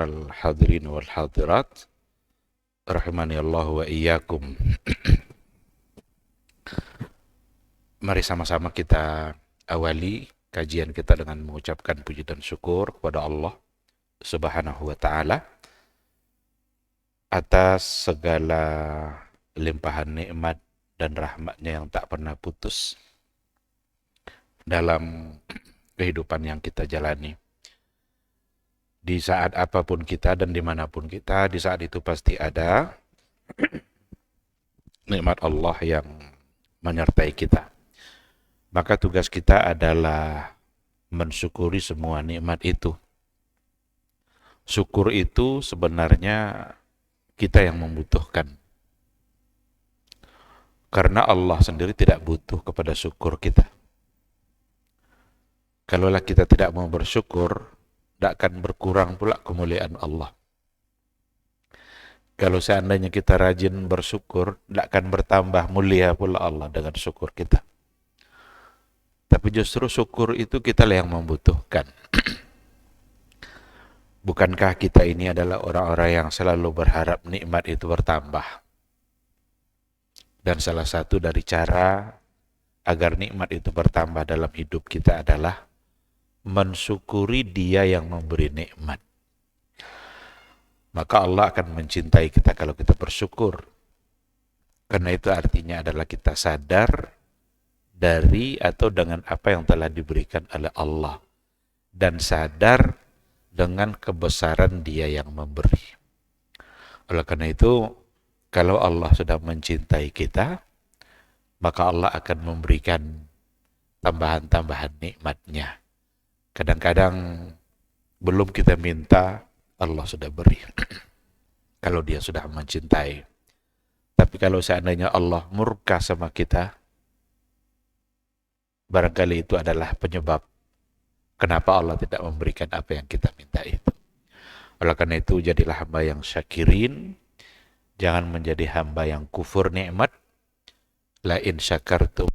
Al-hadirin wal hadirat rahimani Allah wa iyyakum. Mari sama-sama kita awali kajian kita dengan mengucapkan puji dan syukur kepada Allah Subhanahu wa taala atas segala limpahan nikmat dan rahmatnya yang tak pernah putus dalam kehidupan yang kita jalani. Di saat apapun kita dan dimanapun kita, di saat itu pasti ada nikmat Allah yang menyertai kita. Maka tugas kita adalah mensyukuri semua nikmat itu. Syukur itu sebenarnya kita yang membutuhkan. Karena Allah sendiri tidak butuh kepada syukur kita. Kalaulah kita tidak mau bersyukur, tidak akan berkurang pula kemuliaan Allah. Kalau seandainya kita rajin bersyukur, tidak akan bertambah mulia pula Allah dengan syukur kita. Tapi justru syukur itu kita yang membutuhkan. Bukankah kita ini adalah orang-orang yang selalu berharap nikmat itu bertambah? Dan salah satu dari cara agar nikmat itu bertambah dalam hidup kita adalah mensyukuri Dia yang memberi nikmat. Maka Allah akan mencintai kita kalau kita bersyukur. Karena itu artinya adalah kita sadar dari atau dengan apa yang telah diberikan oleh Allah. Dan sadar dengan kebesaran Dia yang memberi. Oleh karena itu, kalau Allah sudah mencintai kita, maka Allah akan memberikan tambahan-tambahan nikmatnya. Kadang-kadang belum kita minta, Allah sudah beri. Kalau Dia sudah mencintai. Tapi kalau seandainya Allah murka sama kita, barangkali itu adalah penyebab kenapa Allah tidak memberikan apa yang kita minta itu. Oleh karena itu, jadilah hamba yang syakirin, jangan menjadi hamba yang kufur nikmat. La in syakartum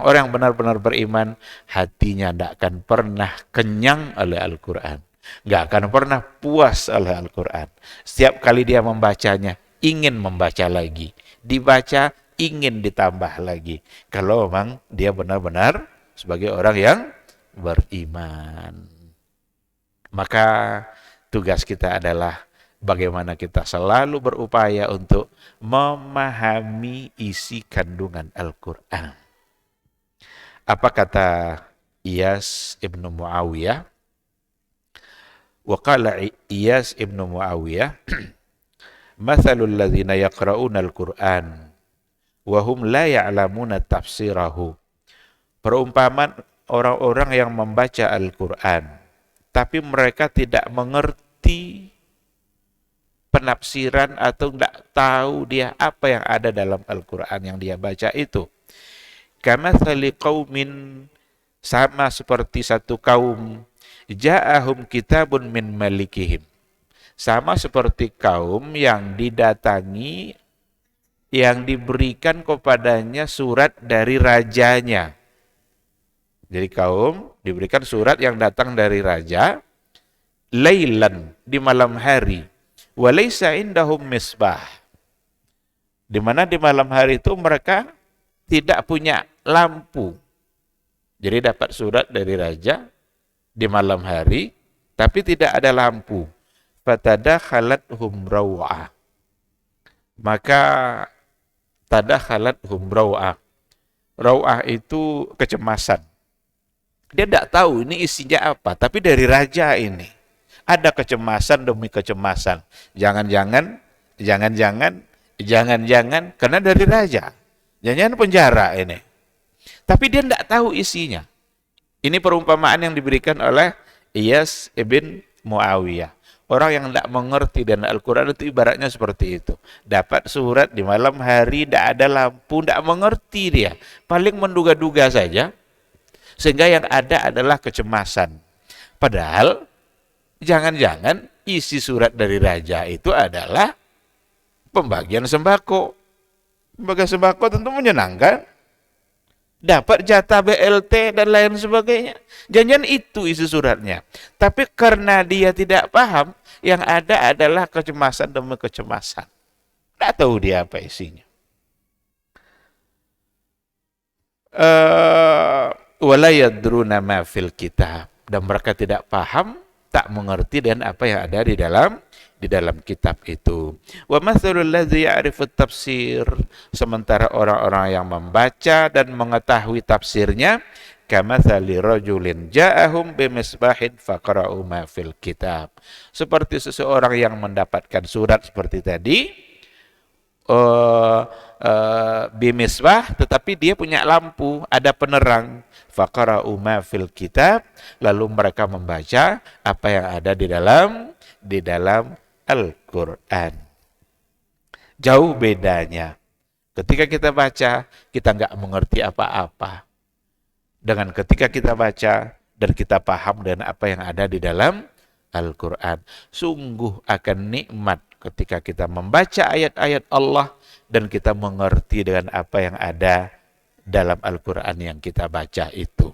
Orang-orang yang benar-benar beriman, hatinya tidak akan pernah kenyang oleh Al-Quran. Nggak akan pernah puas oleh Al-Quran. Setiap kali dia membacanya, ingin membaca lagi. Dibaca, ingin ditambah lagi. Kalau memang dia benar-benar sebagai orang yang beriman. Maka tugas kita adalah bagaimana kita selalu berupaya untuk memahami isi kandungan Al-Quran. Apa kata Iyas ibnu Muawiyah? Wa qala Iyas ibnu Muawiyah, "Mathalul ladzina yaqra'una al-Qur'an wa hum la ya'lamuna tafsirahu." Perumpamaan orang-orang yang membaca Al-Qur'an tapi mereka tidak mengerti penafsiran atau tidak tahu dia apa yang ada dalam Al-Qur'an yang dia baca itu. Kamatsali qaumin, sama seperti satu kaum, ja'ahum kitabun min malikihim, sama seperti kaum yang didatangi, yang diberikan kepadanya surat dari rajanya. Jadi kaum diberikan surat yang datang dari raja, lailan, di malam hari, walaysa indahum misbah, di mana di malam hari itu mereka tidak punya lampu. Jadi dapat surat dari raja di malam hari, tapi tidak ada lampu. Fatadakhalathum raw'ah. Maka tadakhalathum raw'ah. Raw'ah itu kecemasan. Dia tidak tahu ini isinya apa, tapi dari raja ini ada kecemasan demi kecemasan. Jangan-jangan, karena dari raja. Jangan-jangan penjara ini. Tapi dia tidak tahu isinya. Ini perumpamaan yang diberikan oleh Iyas ibn Muawiyah. Orang yang tidak mengerti dan Al-Quran itu ibaratnya seperti itu. Dapat surat di malam hari, tidak ada lampu, tidak mengerti dia. Paling menduga-duga saja. Sehingga yang ada adalah kecemasan. Padahal, jangan-jangan isi surat dari raja itu adalah pembagian sembako. Pembagian sembako tentu menyenangkan. Dapat jatah BLT dan lain sebagainya. Jangan itu isi suratnya. Tapi karena dia tidak paham, yang ada adalah kecemasan demi kecemasan. Tidak tahu dia apa isinya. Wala yadruna ma fil kitab, dan mereka tidak paham, tak mengerti dan apa yang ada di dalam kitab itu. Wa mathalul ladzi ya'rifu tafsir, sementara orang-orang yang membaca dan mengetahui tafsirnya, kamatsali rajulin ja'ahum bimisbahin faqra'u ma fil kitab, seperti seseorang yang mendapatkan surat seperti tadi, bimisbah, tetapi dia punya lampu, ada penerang. Faqara'u ma fil kitab, lalu mereka membaca apa yang ada di dalam Al-Quran. Jauh bedanya. Ketika kita baca, kita nggak mengerti apa-apa. Dengan ketika kita baca dan kita paham dengan apa yang ada di dalam Al-Quran. Sungguh akan nikmat ketika kita membaca ayat-ayat Allah dan kita mengerti dengan apa yang ada dalam Al-Quran yang kita baca itu.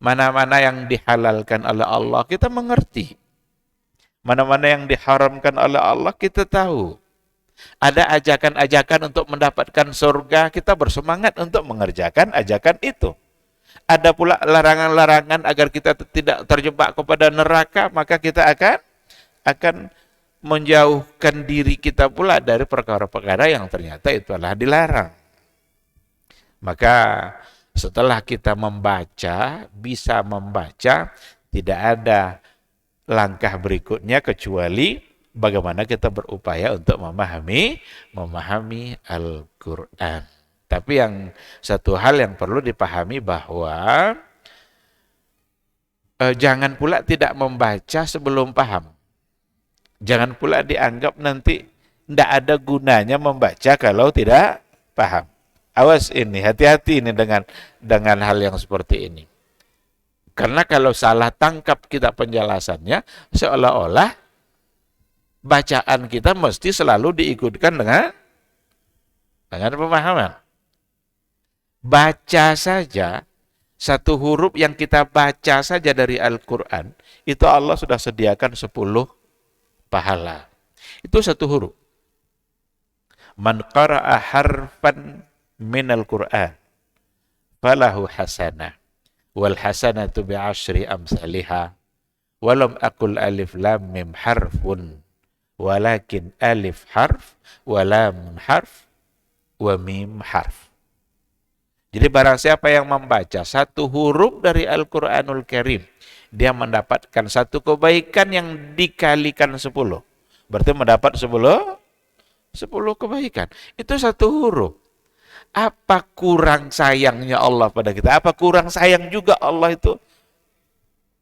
Mana-mana yang dihalalkan oleh Allah kita mengerti. Mana-mana yang diharamkan oleh Allah kita tahu. Ada ajakan-ajakan untuk mendapatkan surga, kita bersemangat untuk mengerjakan ajakan itu. Ada pula larangan-larangan agar kita tidak terjebak kepada neraka, maka kita akan menjauhkan diri kita pula dari perkara-perkara yang ternyata itu adalah dilarang. Maka setelah kita membaca, bisa membaca, tidak ada langkah berikutnya kecuali bagaimana kita berupaya untuk memahami Al-Quran. Tapi yang satu hal yang perlu dipahami bahwa jangan pula tidak membaca sebelum paham. Jangan pula dianggap nanti tidak ada gunanya membaca kalau tidak paham. Awas ini, hati-hati ini dengan hal yang seperti ini. Karena kalau salah tangkap kita penjelasannya, seolah-olah bacaan kita mesti selalu diikutkan dengan pemahaman. Baca saja, satu huruf yang kita baca saja dari Al-Quran, itu Allah sudah sediakan 10 pahala. Itu satu huruf. Man qara'a harfan minal Qur'an, falahu hasanah. Wal hasanatu bi'ashri amsalihah. Walam akul alif lam mim harfun, walakin alif harf, walam harf, wa mim harf. Jadi barang siapa yang membaca satu huruf dari Al-Quranul Karim, dia mendapatkan satu kebaikan yang dikalikan 10. Berarti mendapat 10 kebaikan. Itu satu huruf. Apa kurang sayangnya Allah pada kita? Apa kurang sayang juga Allah itu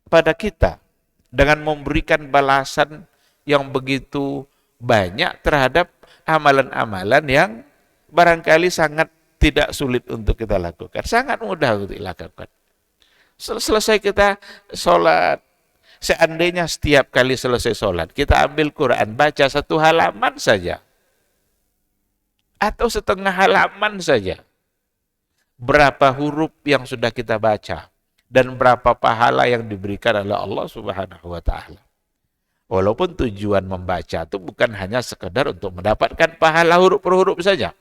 pada kita? Dengan memberikan balasan yang begitu banyak terhadap amalan-amalan yang barangkali sangat tidak sulit untuk kita lakukan. Sangat mudah untuk dilakukan. Selesai kita sholat, seandainya setiap kali selesai sholat, kita ambil Quran, baca satu halaman saja. Atau setengah halaman saja. Berapa huruf yang sudah kita baca. Dan berapa pahala yang diberikan oleh Allah Subhanahu wa ta'ala. Walaupun tujuan membaca itu bukan hanya sekedar untuk mendapatkan pahala huruf per huruf saja.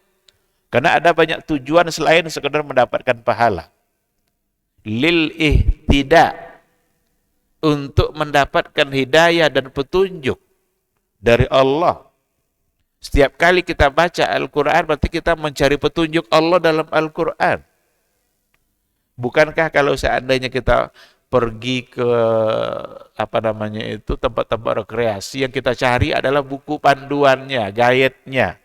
Karena ada banyak tujuan selain sekedar mendapatkan pahala. Lil ihtida, untuk mendapatkan hidayah dan petunjuk dari Allah. Setiap kali kita baca Al-Quran berarti kita mencari petunjuk Allah dalam Al-Quran. Bukankah kalau seandainya kita pergi ke tempat-tempat rekreasi, yang kita cari adalah buku panduannya, guide-nya.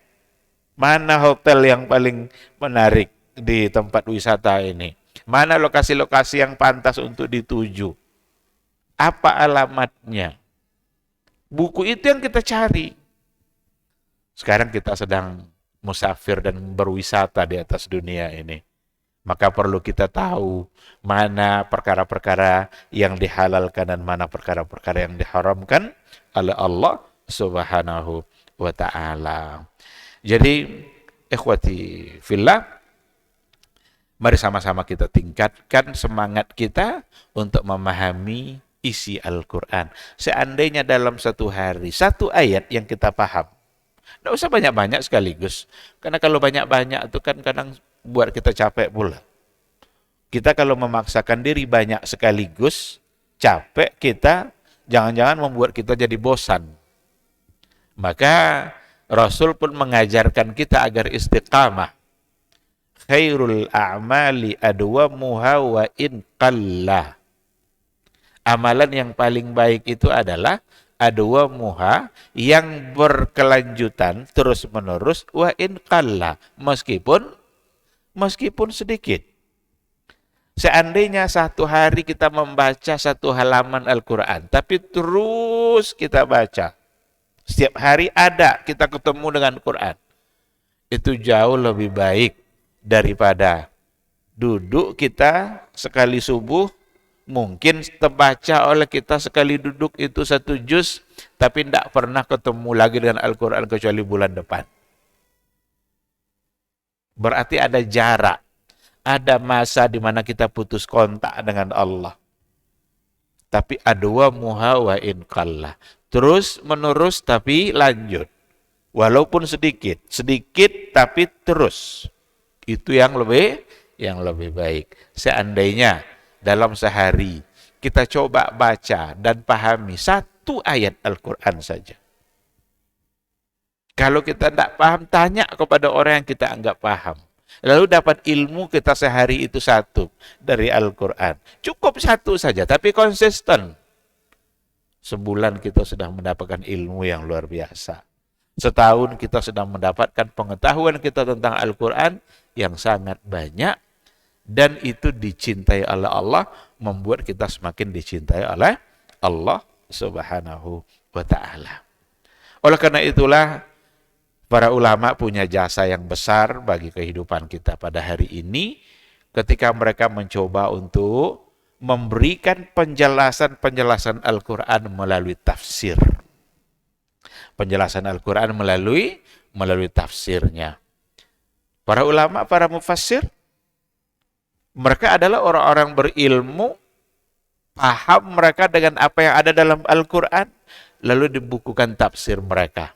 Mana hotel yang paling menarik di tempat wisata ini? Mana lokasi-lokasi yang pantas untuk dituju? Apa alamatnya? Buku itu yang kita cari. Sekarang kita sedang musafir dan berwisata di atas dunia ini. Maka perlu kita tahu mana perkara-perkara yang dihalalkan dan mana perkara-perkara yang diharamkan oleh Allah Subhanahu wa ta'ala. Jadi, ikhwati fillah, mari sama-sama kita tingkatkan semangat kita untuk memahami isi Al-Quran. Seandainya dalam satu hari, satu ayat yang kita paham, tidak usah banyak-banyak sekaligus. Karena kalau banyak-banyak itu kan kadang buat kita capek pula. Kita kalau memaksakan diri banyak sekaligus, capek kita, jangan-jangan membuat kita jadi bosan. Maka Rasul pun mengajarkan kita agar istiqamah. Khairul a'mali adwamuha wa in qalla. Amalan yang paling baik itu adalah adwamuha, yang berkelanjutan terus-menerus, wa in qalla, meskipun sedikit. Seandainya satu hari kita membaca satu halaman Al-Quran, tapi terus kita baca, setiap hari ada kita ketemu dengan Quran, itu jauh lebih baik daripada duduk kita sekali subuh, mungkin terbaca oleh kita sekali duduk itu 1 juz, tapi tidak pernah ketemu lagi dengan Al-Quran kecuali bulan depan. Berarti ada jarak, ada masa di mana kita putus kontak dengan Allah. Tapi adwa muha wa in qalla, terus menerus tapi lanjut, walaupun sedikit tapi terus. Itu yang lebih baik. Seandainya dalam sehari kita coba baca dan pahami satu ayat Al-Quran saja. Kalau kita tidak paham, tanya kepada orang yang kita anggap paham. Lalu dapat ilmu kita sehari itu satu dari Al-Quran. Cukup satu saja, tapi konsisten. Sebulan kita sudah mendapatkan ilmu yang luar biasa. Setahun kita sudah mendapatkan pengetahuan kita tentang Al-Quran yang sangat banyak. Dan itu dicintai oleh Allah, membuat kita semakin dicintai oleh Allah Subhanahu wa ta'ala. Oleh karena itulah, para ulama punya jasa yang besar bagi kehidupan kita pada hari ini ketika mereka mencoba untuk memberikan penjelasan-penjelasan Al-Quran melalui tafsir. Penjelasan Al-Quran melalui tafsirnya. Para ulama, para mufassir, Mereka adalah orang-orang berilmu, paham mereka dengan apa yang ada dalam Al-Quran, lalu dibukukan tafsir mereka.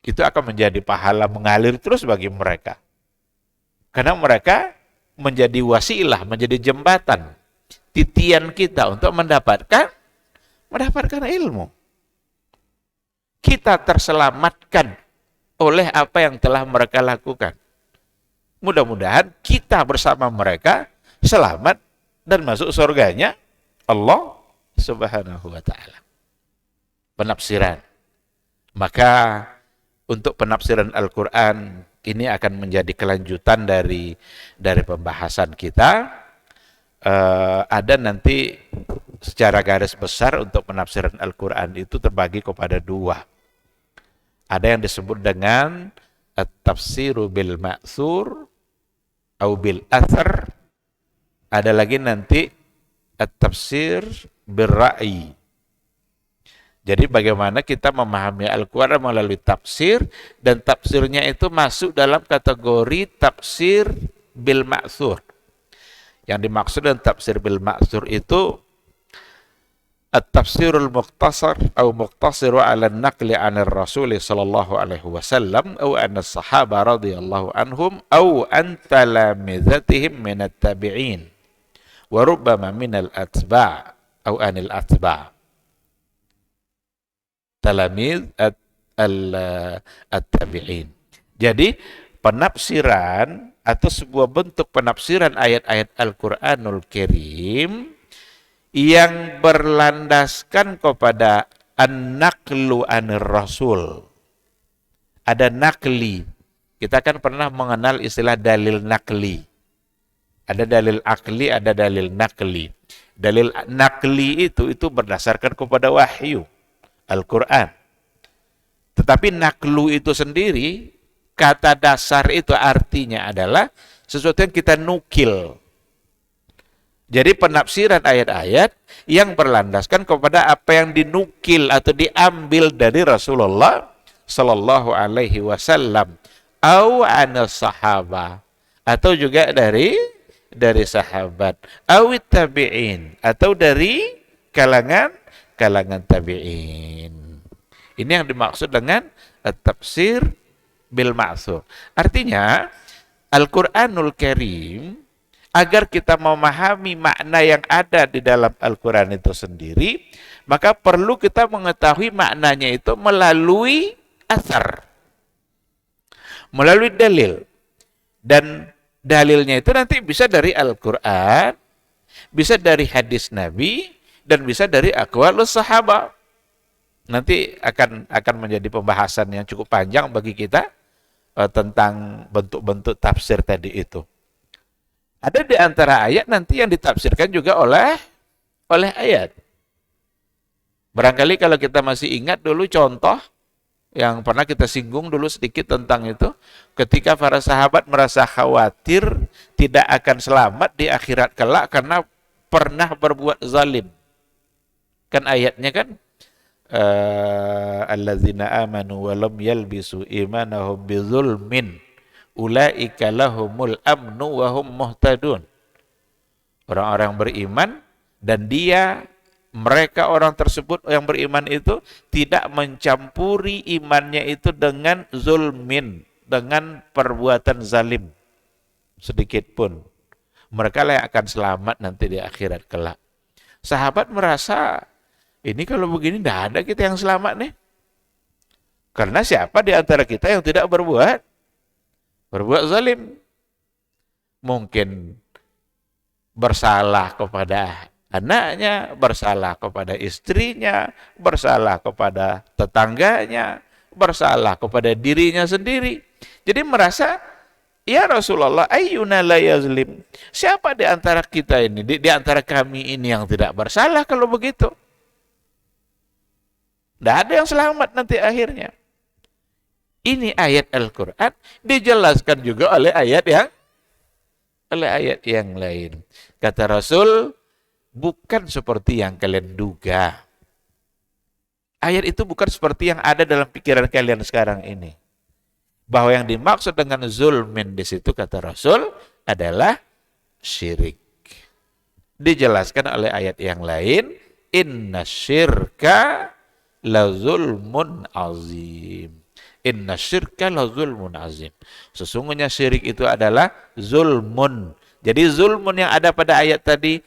Itu akan menjadi pahala mengalir terus bagi mereka. Karena mereka menjadi wasilah, menjadi jembatan, titian kita untuk mendapatkan ilmu. Kita terselamatkan oleh apa yang telah mereka lakukan. Mudah-mudahan kita bersama mereka selamat dan masuk surganya Allah Subhanahu wa ta'ala. Penafsiran. Maka untuk penafsiran Al-Quran ini akan menjadi kelanjutan dari pembahasan kita. Ada nanti secara garis besar untuk penafsiran Al-Quran itu terbagi kepada dua. Ada yang disebut dengan at-tafsiru bil ma'thur atau bil athar. Ada lagi nanti at-tafsir bil ra'i. Jadi bagaimana kita memahami Al-Quran melalui tafsir, dan tafsirnya itu masuk dalam kategori tafsir bil ma'thur. Yang dimaksud dengan tafsir bil ma'thur itu at-tafsirul muqtasar atau muqtasiru ala naqli 'anil Rasul sallallahu alaihi wasallam atau an as-sahaba radhiyallahu anhum atau an talamizatihim min at-tabi'in wa rubbama min al-atba' atau anil atba'. Talamiz at-tabi'in. Jadi penafsiran atau sebuah bentuk penafsiran ayat-ayat Al-Quranul Karim yang berlandaskan kepada an-naqlu anir Rasul. Ada nakli. Kita kan pernah mengenal istilah dalil nakli. Ada dalil akli, ada dalil nakli. Dalil nakli itu berdasarkan kepada wahyu Al-Quran. Tetapi naklu itu sendiri, kata dasar itu artinya adalah sesuatu yang kita nukil. Jadi penafsiran ayat-ayat yang berlandaskan kepada apa yang dinukil atau diambil dari Rasulullah Sallallahu Alaihi Wasallam, au anas sahaba, atau juga dari sahabat, awit tabi'in, atau dari kalangan tabi'in. Ini yang dimaksud dengan tafsir bil ma'thur. Artinya Al-Quranul Karim, agar kita memahami makna yang ada di dalam Al-Quran itu sendiri, maka perlu kita mengetahui maknanya itu melalui asar, melalui dalil. Dan dalilnya itu nanti bisa dari Al-Quran, bisa dari hadis Nabi, dan bisa dari aqwalus sahabat. Nanti akan menjadi pembahasan yang cukup panjang bagi kita tentang bentuk-bentuk tafsir tadi itu. Ada di antara ayat nanti yang ditafsirkan juga oleh ayat. Barangkali kalau kita masih ingat dulu contoh yang pernah kita singgung dulu sedikit tentang itu, ketika para sahabat merasa khawatir tidak akan selamat di akhirat kelak karena pernah berbuat zalim. Kan ayatnya kan allazina amanu wa lam yalbisu imanahum bizulmin ulaika lahumul amnu wa hum muhtadun. Orang-orang beriman dan mereka orang tersebut yang beriman itu tidak mencampuri imannya itu dengan zulmin, dengan perbuatan zalim sedikit pun. Mereka lah yang akan selamat nanti di akhirat kelak. Sahabat merasa, ini kalau begini tidak ada kita yang selamat nih. Karena siapa di antara kita yang tidak berbuat zalim? Mungkin bersalah kepada anaknya, bersalah kepada istrinya, bersalah kepada tetangganya, bersalah kepada dirinya sendiri. Jadi merasa, ya Rasulullah, ayyuna la yazlim. Siapa di antara kita ini, di antara kami ini yang tidak bersalah kalau begitu? Tidak ada yang selamat nanti akhirnya. Ini ayat Al-Quran dijelaskan juga oleh ayat yang lain. Kata Rasul, bukan seperti yang kalian duga. Ayat itu bukan seperti yang ada dalam pikiran kalian sekarang ini. Bahwa yang dimaksud dengan zulmin di situ, kata Rasul, adalah syirik. Dijelaskan oleh ayat yang lain, inna syirka la zulmun azim. Inna syirka la zulmun azim. Sesungguhnya syirik itu adalah zulmun. Jadi zulmun yang ada pada ayat tadi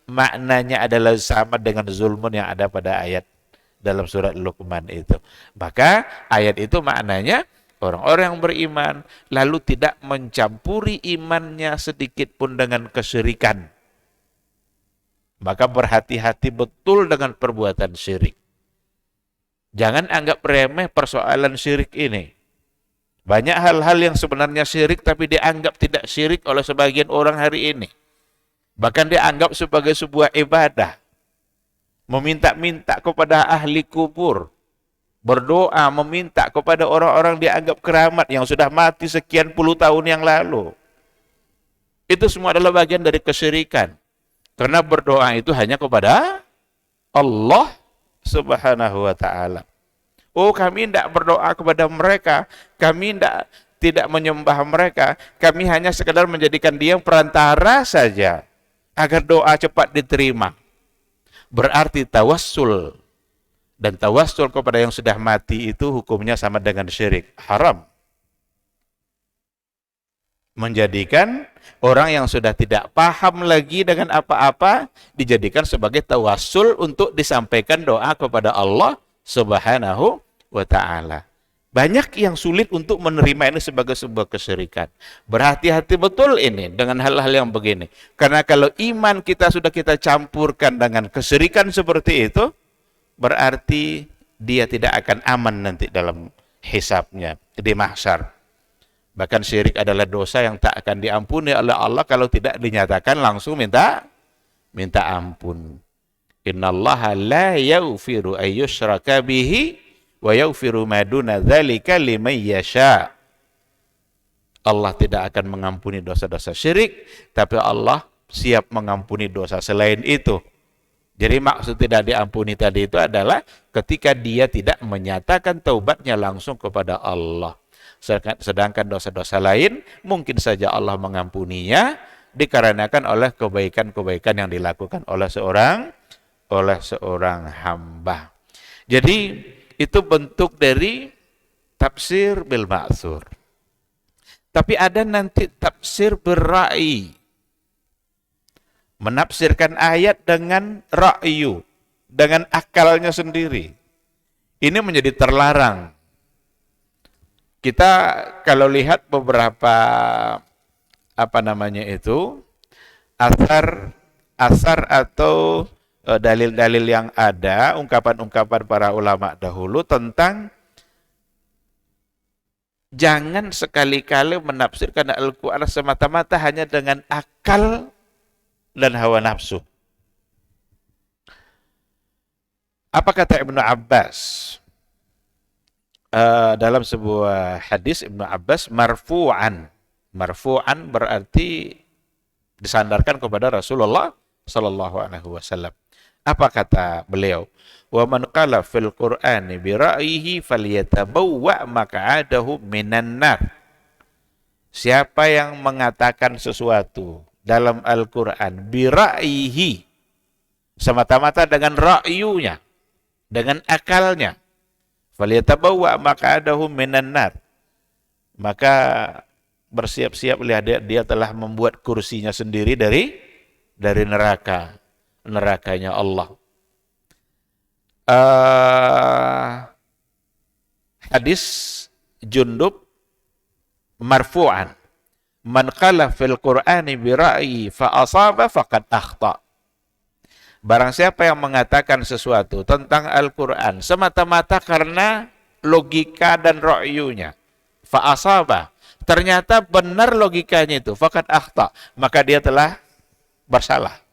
maknanya adalah sama dengan zulmun yang ada pada ayat dalam surat Luqman itu. Maka ayat itu maknanya orang-orang yang beriman lalu tidak mencampuri imannya sedikit pun dengan kesyirikan. Maka berhati-hati betul dengan perbuatan syirik. Jangan anggap remeh persoalan syirik ini. Banyak hal-hal yang sebenarnya syirik tapi dianggap tidak syirik oleh sebagian orang hari ini. Bahkan dianggap sebagai sebuah ibadah. Meminta-minta kepada ahli kubur. Berdoa, meminta kepada orang-orang dianggap keramat yang sudah mati sekian puluh tahun yang lalu. Itu semua adalah bagian dari kesyirikan. Karena berdoa itu hanya kepada Allah Subhanahu wa ta'ala. Oh, kami tidak berdoa kepada mereka. Kami tidak menyembah mereka. Kami hanya sekedar menjadikan dia perantara saja agar doa cepat diterima. Berarti tawassul. Dan tawassul kepada yang sudah mati itu hukumnya sama dengan syirik. Haram. Menjadikan orang yang sudah tidak paham lagi dengan apa-apa dijadikan sebagai tawassul untuk disampaikan doa kepada Allah Subhanahu wa ta'ala. Banyak yang sulit untuk menerima ini sebagai sebuah kesyirikan. Berhati-hati betul ini dengan hal-hal yang begini. Karena kalau iman kita sudah kita campurkan dengan kesyirikan seperti itu, berarti dia tidak akan aman nanti dalam hisabnya di mahsyar. Bahkan syirik adalah dosa yang tak akan diampuni oleh Allah kalau tidak dinyatakan langsung minta ampun. Innallaha la yaghfiru ay yushraka bihi wa yaghfiru ma duna dzalika liman yasha. Allah tidak akan mengampuni dosa-dosa syirik, tapi Allah siap mengampuni dosa selain itu. Jadi maksud tidak diampuni tadi itu adalah ketika dia tidak menyatakan taubatnya langsung kepada Allah. Sedangkan dosa-dosa lain mungkin saja Allah mengampuninya dikarenakan oleh kebaikan-kebaikan yang dilakukan oleh seorang hamba. Jadi itu bentuk dari tafsir bil ma'tsur. Tapi ada nanti tafsir berra'i. Menafsirkan ayat dengan ra'yu, dengan akalnya sendiri. Ini menjadi terlarang. Kita kalau lihat beberapa asar atau dalil-dalil yang ada, ungkapan-ungkapan para ulama dahulu tentang jangan sekali-kali menafsirkan Al-Quran semata-mata hanya dengan akal dan hawa nafsu. Apa kata Ibnu Abbas? Dalam sebuah hadis Ibnu Abbas marfu'an. Marfu'an berarti disandarkan kepada Rasulullah sallallahu alaihi wasallam. Apa kata beliau? Wa man qala fil Qur'ani bi ra'yihi falyatabawwa maq'adahu minan nar. Siapa yang mengatakan sesuatu dalam Al-Qur'an bi ra'yihi, semata-mata dengan ra'yunya, dengan akalnya, falyatabawwa maq'adahu minan nar, maka bersiap-siap lihat dia telah membuat kursinya sendiri dari nerakanya Allah. Hadis Jundub marfu'an, man qala fil Qur'ani bi ra'yi fa asaba faqad akhta. Barang siapa yang mengatakan sesuatu tentang Al-Quran semata-mata karena logika dan ra'yunya, fa'asabah, ternyata benar logikanya itu, faqad akhta, maka dia telah bersalah.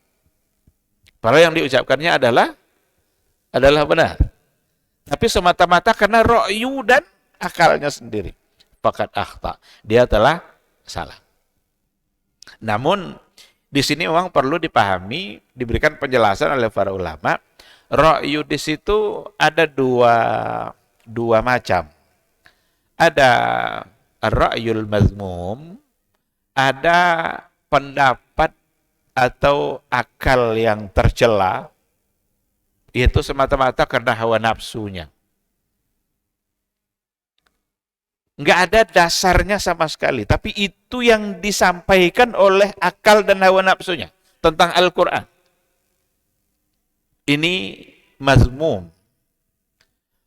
Padahal yang diucapkannya adalah benar. Tapi semata-mata karena ra'yu dan akalnya sendiri, faqad akhta, dia telah salah. Namun di sini memang perlu dipahami, diberikan penjelasan oleh para ulama. Ra'yu di situ ada dua macam. Ada ra'yul mazmum, ada pendapat atau akal yang tercela, yaitu semata-mata karena hawa nafsunya. Nggak ada dasarnya sama sekali, tapi itu yang disampaikan oleh akal dan hawa nafsunya tentang Al-Quran. Ini mazmum.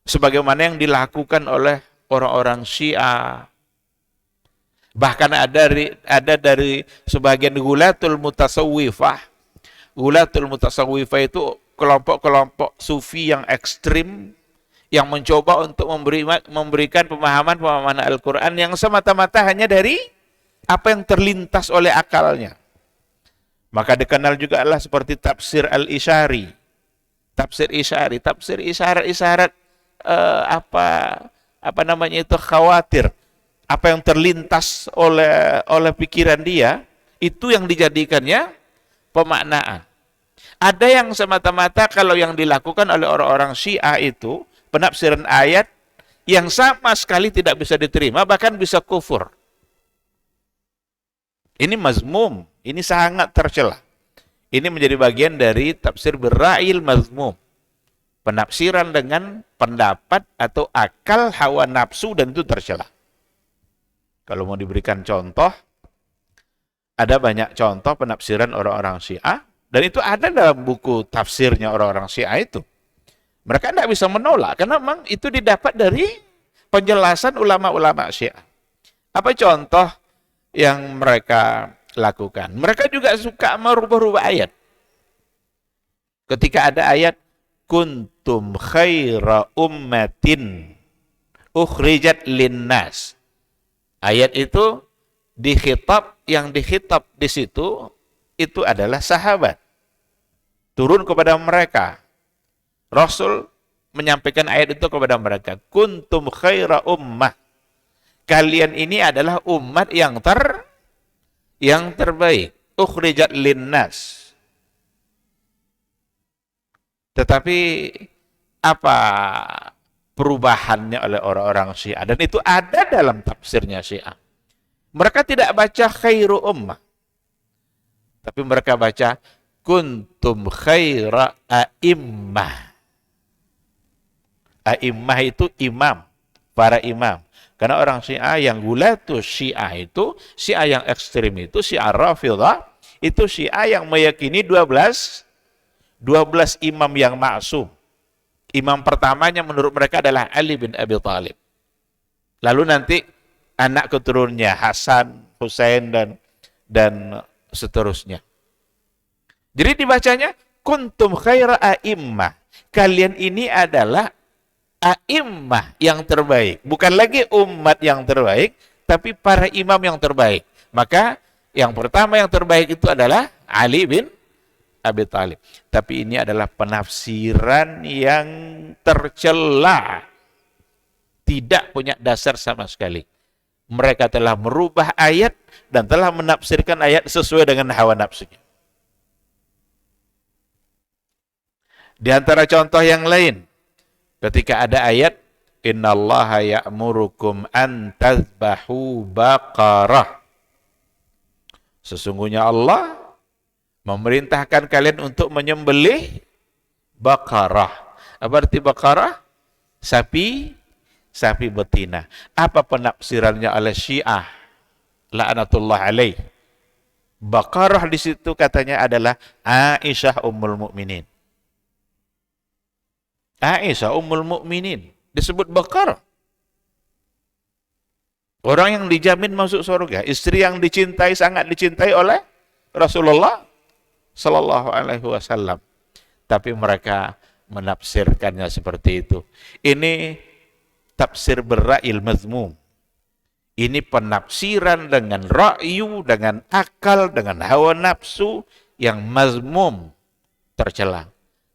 Sebagaimana yang dilakukan oleh orang-orang Syiah. Bahkan ada dari sebagian gulatul mutasawwifah. Gulatul mutasawwifah itu kelompok-kelompok sufi yang ekstrim, yang mencoba untuk memberikan pemahaman Al-Quran yang semata-mata hanya dari apa yang terlintas oleh akalnya. Maka dikenal juga adalah seperti tafsir Al-Isyari. Tafsir isyarat-isyarat apa namanya itu, khawatir. Apa yang terlintas oleh pikiran dia, itu yang dijadikannya pemaknaan. Ada yang semata-mata kalau yang dilakukan oleh orang-orang Syiah itu, penafsiran ayat yang sama sekali tidak bisa diterima, bahkan bisa kufur. Ini mazmum, ini sangat tercela. Ini menjadi bagian dari tafsir birra'il mazmum. Penafsiran dengan pendapat atau akal hawa nafsu, dan itu tercela. Kalau mau diberikan contoh, ada banyak contoh penafsiran orang-orang Syiah, dan itu ada dalam buku tafsirnya orang-orang Syiah itu. Mereka tidak bisa menolak, karena memang itu didapat dari penjelasan ulama-ulama Syiah. Apa contoh yang mereka lakukan? Mereka juga suka merubah-rubah ayat. Ketika ada ayat, kuntum khaira ummatin ukhrijat linnas. Ayat itu yang dikhitab di situ, itu adalah sahabat. Turun kepada mereka. Rasul menyampaikan ayat itu kepada mereka. Kuntum khaira ummah. Kalian ini adalah umat yang terbaik. Ukhrijat linnas. Tetapi apa perubahannya oleh orang-orang Syiah? Dan itu ada dalam tafsirnya Syiah. Mereka tidak baca khairu ummah. Tapi mereka baca kuntum khaira a'immah. A'immah itu imam, para imam. Karena orang Syiah yang gulatus Syiah itu, Syiah yang ekstrim itu, Syiah Rafidhah, itu Syiah yang meyakini 12 imam yang maksum. Imam pertamanya menurut mereka adalah Ali bin Abi Thalib. Lalu nanti anak keturunannya Hasan, Husain, dan seterusnya. Jadi dibacanya kuntum khaira a'immah. Kalian ini adalah a'immah yang terbaik. Bukan lagi umat yang terbaik, tapi para imam yang terbaik. Maka yang pertama yang terbaik itu adalah Ali bin Abi Thalib. Tapi ini adalah penafsiran yang tercela. Tidak punya dasar sama sekali. Mereka telah merubah ayat dan telah menafsirkan ayat sesuai dengan hawa nafsunya. Di antara contoh yang lain, ketika ada ayat, innallaha ya'murukum an tazbahu baqarah. Sesungguhnya Allah memerintahkan kalian untuk menyembelih baqarah. Apa arti baqarah? Sapi betina. Apa penafsirannya oleh Syiah? La'natullah alaih. Baqarah di situ katanya adalah Aisyah ummul mukminin. Aisyah ummul mukminin disebut baqarah. Orang yang dijamin masuk surga, istri yang dicintai, sangat dicintai oleh Rasulullah sallallahu alaihi wasallam. Tapi mereka menafsirkannya seperti itu. Ini tafsir birra'il mazmum. Ini penafsiran dengan ra'yu, dengan akal, dengan hawa nafsu yang mazmum, tercela.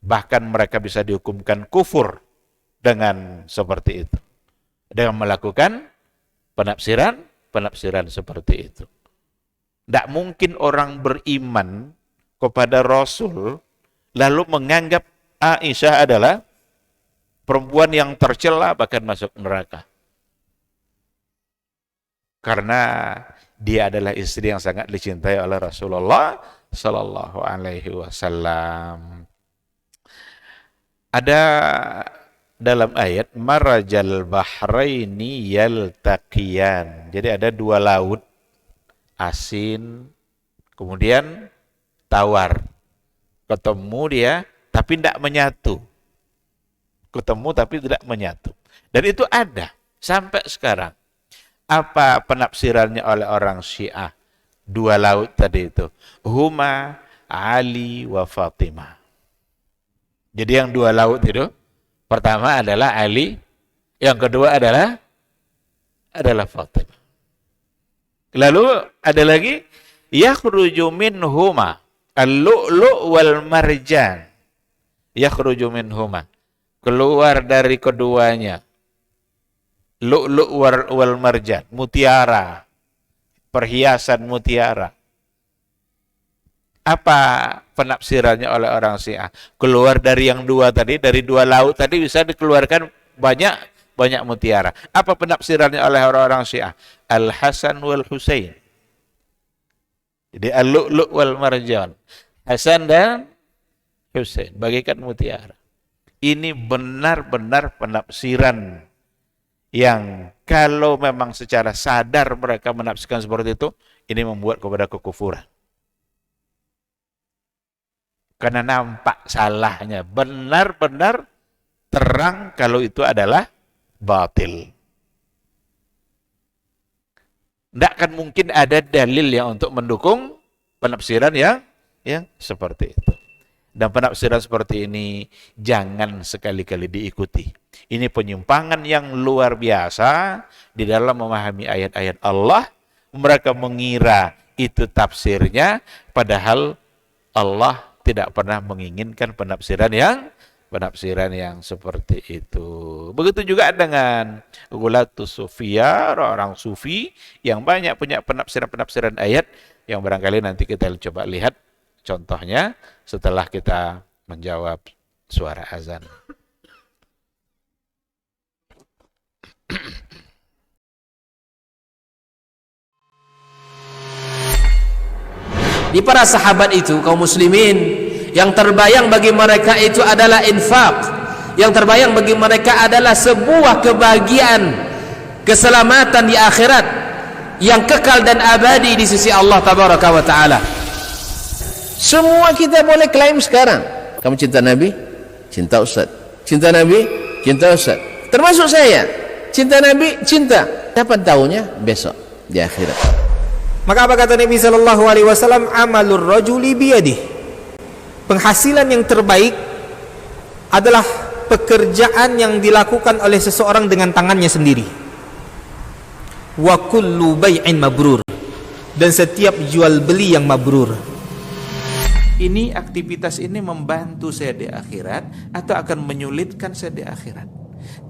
Bahkan mereka bisa dihukumkan kufur dengan seperti itu. Dengan melakukan penafsiran seperti itu. Tidak mungkin orang beriman kepada Rasul lalu menganggap Aisyah adalah perempuan yang tercela bahkan masuk neraka. karena dia adalah istri yang sangat dicintai oleh Rasulullah Sallallahu Alaihi Wasallam. Ada dalam ayat marajal bahraini yaltaqiyan. Jadi ada dua laut, asin, kemudian tawar. Ketemu dia, tapi tidak menyatu. Ketemu tapi tidak menyatu. Dan itu ada sampai sekarang. Apa penafsirannya oleh orang Syiah? Dua laut tadi itu. Huma Ali wa Fatimah. Jadi yang dua laut itu, pertama adalah Ali, yang kedua adalah Fatimah. Lalu ada lagi, yakhruju minhuma al-lu'lu' wal marjan. Yakhruju minhuma, keluar dari keduanya, lu'lu' wal marjan, mutiara, perhiasan mutiara. Apa penafsirannya oleh orang Syiah? Keluar dari yang dua tadi, dari dua laut tadi bisa dikeluarkan banyak mutiara. Apa penafsirannya oleh orang-orang Syiah? Al-Hasan wal Husain. Jadi al-lu'lu' wal marjan. Hasan dan Husain bagaikan mutiara. Ini benar-benar penafsiran yang kalau memang secara sadar mereka menafsirkan seperti itu, ini membuat kepada kekufuran. Karena nampak salahnya, benar-benar terang kalau itu adalah batil. Tidak akan mungkin ada dalil yang untuk mendukung penafsiran yang seperti itu. Dan penafsiran seperti ini jangan sekali-kali diikuti. Ini penyimpangan yang luar biasa di dalam memahami ayat-ayat Allah. Mereka mengira itu tafsirnya, padahal Allah tidak pernah menginginkan penafsiran yang seperti itu. Begitu juga dengan Ghulatus Sufiyah, orang sufi yang banyak punya penafsiran ayat yang barangkali nanti kita coba lihat contohnya setelah kita menjawab suara azan. Di para sahabat itu, kaum muslimin, yang terbayang bagi mereka itu adalah infak, yang terbayang bagi mereka adalah sebuah kebahagiaan, keselamatan di akhirat yang kekal dan abadi di sisi Allah Tabaraka wa Ta'ala. Semua kita boleh klaim sekarang. Kamu cinta Nabi? Cinta Ustaz. Cinta Nabi? Cinta Ustaz. Termasuk saya. Cinta Nabi? Cinta. Kapan tahunya? Besok di akhirat. Maka apa kata Nabi SAW? Amalur rajuli biyadih. Penghasilan yang terbaik adalah pekerjaan yang dilakukan oleh seseorang dengan tangannya sendiri. Wa kullu bai'in mabrur. Dan setiap jual beli yang mabrur. Ini aktivitas ini membantu saya di akhirat atau akan menyulitkan saya di akhirat?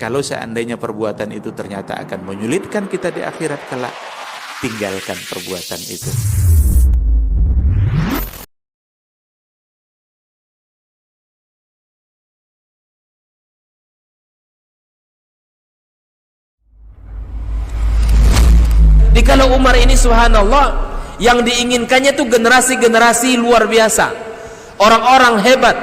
Kalau seandainya perbuatan itu ternyata akan menyulitkan kita di akhirat kelak, tinggalkan perbuatan itu. Dikala Umar ini subhanallah, yang diinginkannya itu generasi-generasi luar biasa, orang-orang hebat.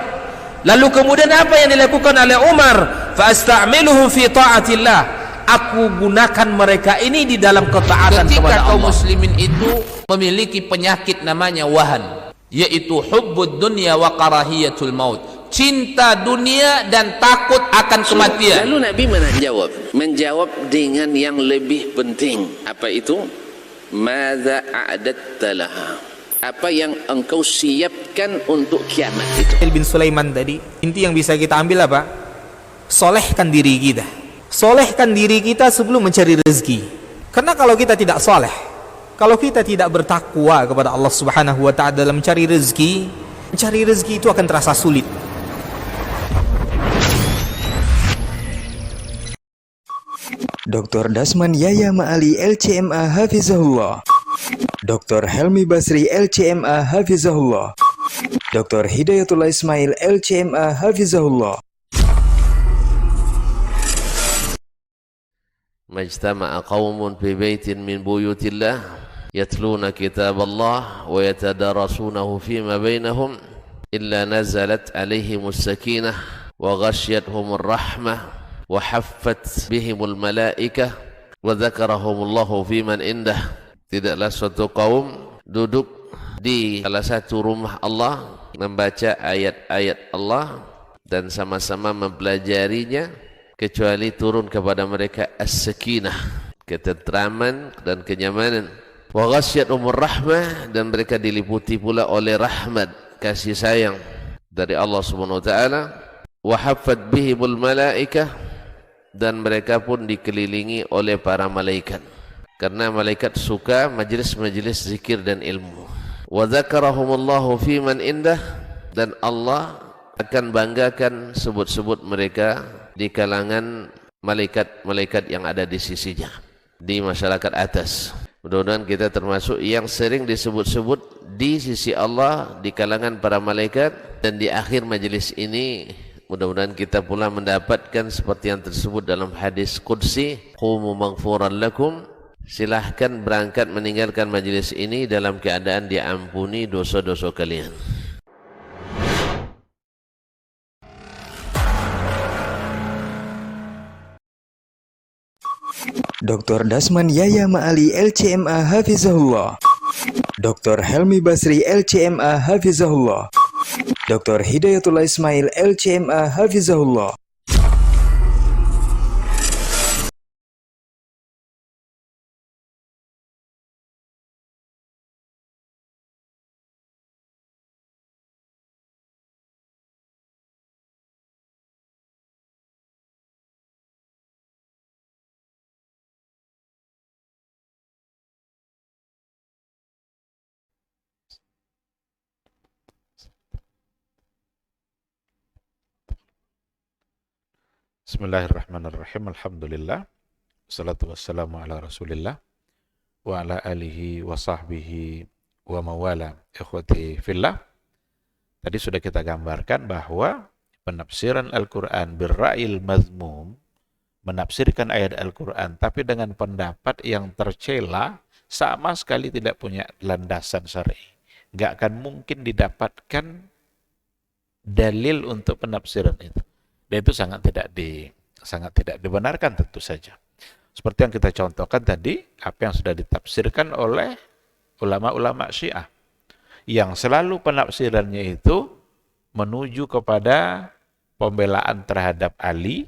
Lalu kemudian apa yang dilakukan oleh Umar? Fa'asta'miluhum fi ta'atillah. Aku gunakan mereka ini di dalam ketaatan kepada Allah. Ketika kaum muslimin itu memiliki penyakit namanya wahan, yaitu hubbud dunya wa karahiyatul maut, cinta dunia dan takut akan kematian. Lalu Nabi menjawab dengan yang lebih penting. Apa itu? Madza a'adatta laha? Apa yang engkau siapkan untuk kiamat itu? Bin Sulaiman tadi, inti yang bisa kita ambil apa? Solehkan diri kita. Solehkan diri kita sebelum mencari rezeki. Karena kalau kita tidak soleh, kalau kita tidak bertakwa kepada Allah Subhanahu wa Ta'ala dalam mencari rezeki itu akan terasa sulit. Dr. Dasman Yaya Ma'ali LCMA Hafizahullah, Dr. Helmi Basri LCMA Hafizahullah, Dr. Hidayatullah Ismail LCMA Hafizahullah. majtama'a qaumun fi baitin min buyutillah yatluna kitaballah wa yatadarasunahu fima bainahum illa nazalat alaihimus sakinah wa ghasyiyatuhumur rahmah wa haffat bihimul malaikah wa dzakarahumullahu fiman indah. Tidaklah suatu kaum duduk di salah satu rumah Allah membaca ayat-ayat Allah dan sama-sama mempelajarinya kecuali turun kepada mereka as-sakinah, ketentraman dan kenyamanan. Wa ghasyiyatuhumur rahmah, dan mereka diliputi pula oleh rahmat, kasih sayang dari Allah Subhanahu wa taala. Wa haffat bihimul malaikah, dan mereka pun dikelilingi oleh para malaikat, karena malaikat suka majelis-majelis zikir dan ilmu. Wa dzakarahumullahu fiman indah, dan Allah akan banggakan sebut-sebut mereka di kalangan malaikat-malaikat yang ada di sisinya, di masyarakat atas. Mudah-mudahan kita termasuk yang sering disebut-sebut di sisi Allah di kalangan para malaikat, dan di akhir majelis ini mudah-mudahan kita pula mendapatkan seperti yang tersebut dalam hadis qudsi, qumu maghfuran lakum, silahkan berangkat meninggalkan majelis ini dalam keadaan diampuni dosa-dosa kalian. Dr. Dasman Yaya Ma'ali LCMA Hafizahullah, Dr. Helmi Basri LCMA Hafizahullah, Dr. Hidayatullah Ismail LCMA Hafizahullah. Bismillahirrahmanirrahim. Alhamdulillah. Wassalatu wassalamu ala Rasulillah wa ala alihi wa sahbihi wa mawala. Ikhwati fillah. Tadi sudah kita gambarkan bahwa penafsiran Al-Quran birra'il mazmum, menafsirkan ayat Al-Quran tapi dengan pendapat yang tercela, sama sekali tidak punya landasan syar'i. Nggak akan mungkin didapatkan dalil untuk penafsiran itu. Dan itu sangat tidak dibenarkan tentu saja. Seperti yang kita contohkan tadi, apa yang sudah ditafsirkan oleh ulama-ulama Syiah, yang selalu penafsirannya itu menuju kepada pembelaan terhadap Ali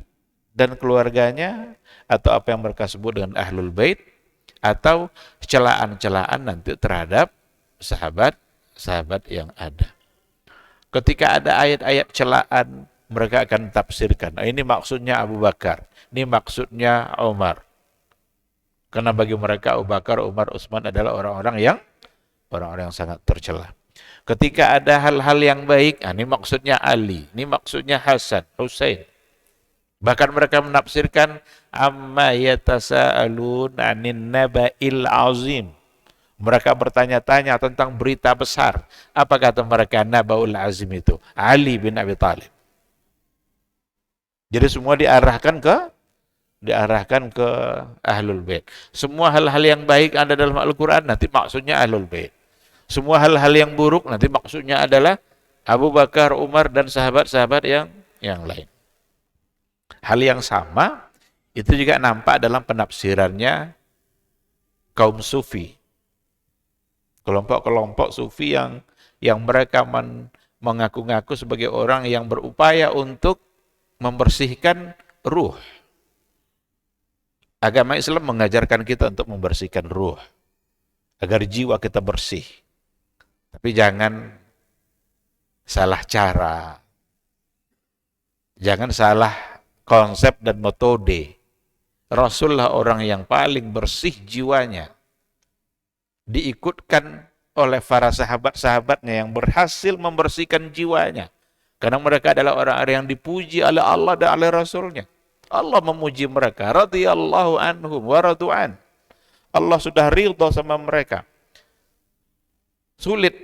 dan keluarganya, atau apa yang mereka sebut dengan Ahlul Bait, atau celaan-celaan nanti terhadap sahabat-sahabat yang ada. Ketika ada ayat-ayat celaan, mereka akan tafsirkan, ini maksudnya Abu Bakar, ini maksudnya Umar. Karena bagi mereka Abu Bakar, Umar, Utsman adalah orang-orang yang sangat tercela. Ketika ada hal-hal yang baik, ini maksudnya Ali, ini maksudnya Hasan, Husain. Bahkan mereka menafsirkan amma yatasaalun 'anin naba'il azim. Mereka bertanya-tanya tentang berita besar. Apa kata mereka Naba'ul Azim itu? Ali bin Abi Thalib. Jadi semua diarahkan ke Ahlul Bait. Semua hal-hal yang baik ada dalam Al-Quran nanti maksudnya Ahlul Bait. Semua hal-hal yang buruk nanti maksudnya adalah Abu Bakar, Umar, dan sahabat-sahabat yang lain. Hal yang sama itu juga nampak dalam penafsirannya kaum Sufi. Kelompok-kelompok Sufi yang mereka mengaku-ngaku sebagai orang yang berupaya untuk membersihkan ruh. Agama Islam mengajarkan kita untuk membersihkan ruh, agar jiwa kita bersih. Tapi jangan salah cara, jangan salah konsep dan metode. Rasulullah orang yang paling bersih jiwanya, diikutkan oleh para sahabat-sahabatnya yang berhasil membersihkan jiwanya. Karena mereka adalah orang-orang yang dipuji oleh Allah dan oleh Rasulnya. Allah memuji mereka. Radhiyallahu anhum wa radu'an. Allah sudah ridha sama mereka. Sulit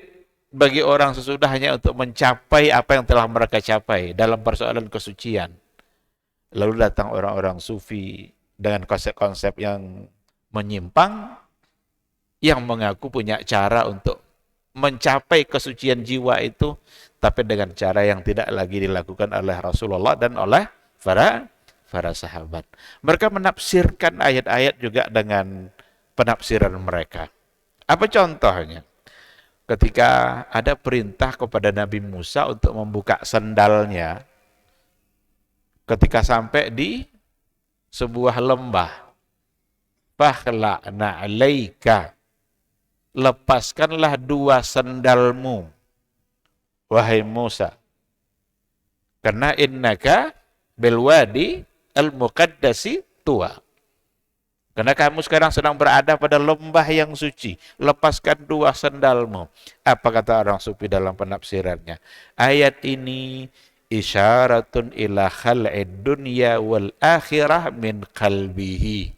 bagi orang sesudahnya untuk mencapai apa yang telah mereka capai dalam persoalan kesucian. Lalu datang orang-orang sufi dengan konsep-konsep yang menyimpang, yang mengaku punya cara untuk mencapai kesucian jiwa itu, tapi dengan cara yang tidak lagi dilakukan oleh Rasulullah dan oleh para sahabat. Mereka menafsirkan ayat-ayat juga dengan penafsiran mereka. Apa contohnya? Ketika ada perintah kepada Nabi Musa untuk membuka sendalnya, ketika sampai di sebuah lembah, fakhla'na 'alaika, lepaskanlah dua sendalmu, wahai Musa, karena innaka bilwadi al-muqaddasi tuwa, karena kamu sekarang sedang berada pada lembah yang suci, lepaskan dua sendalmu. Apa kata orang sufi dalam penafsirannya? Ayat ini isyaratun ila khal'id dunya wal akhirah min qalbihi.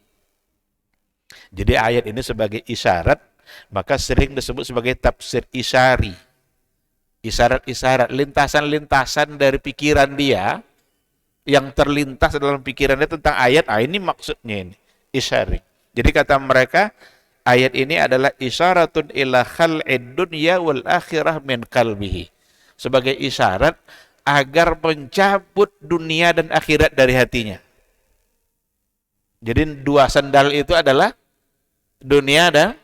Jadi ayat ini sebagai isyarat, maka sering disebut sebagai tafsir isyari. Isyarat-isyarat, lintasan-lintasan dari pikiran dia yang terlintas dalam pikirannya tentang ayat. Ini maksudnya ini, isyari. Jadi kata mereka, ayat ini adalah isyaratun ila khal'id dunya wal akhirah min qalbihi. Sebagai isyarat agar mencabut dunia dan akhirat dari hatinya. Jadi dua sandal itu adalah dunia dan